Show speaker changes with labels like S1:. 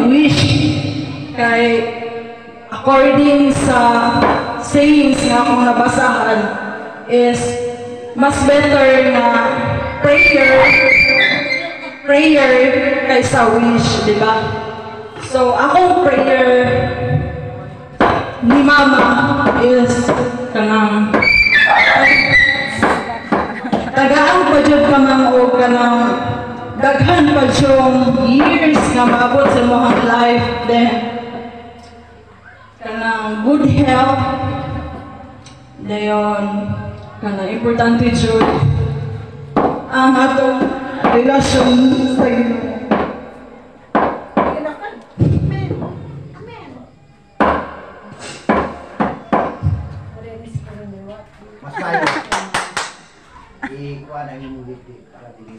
S1: mag-wish kay according sa sayings nga akong nabasahan is mas better na prayer kaysa wish, di ba? So akong prayer ni mama is kanang tagaan pa jud ka man o kanang daghan pa yung years nga maabot sa imong life, then kanang good health, dayon kanang importante jud ang atong relasyon sa Ginoo.
S2: Mas tayo. Ikuha na yung para dili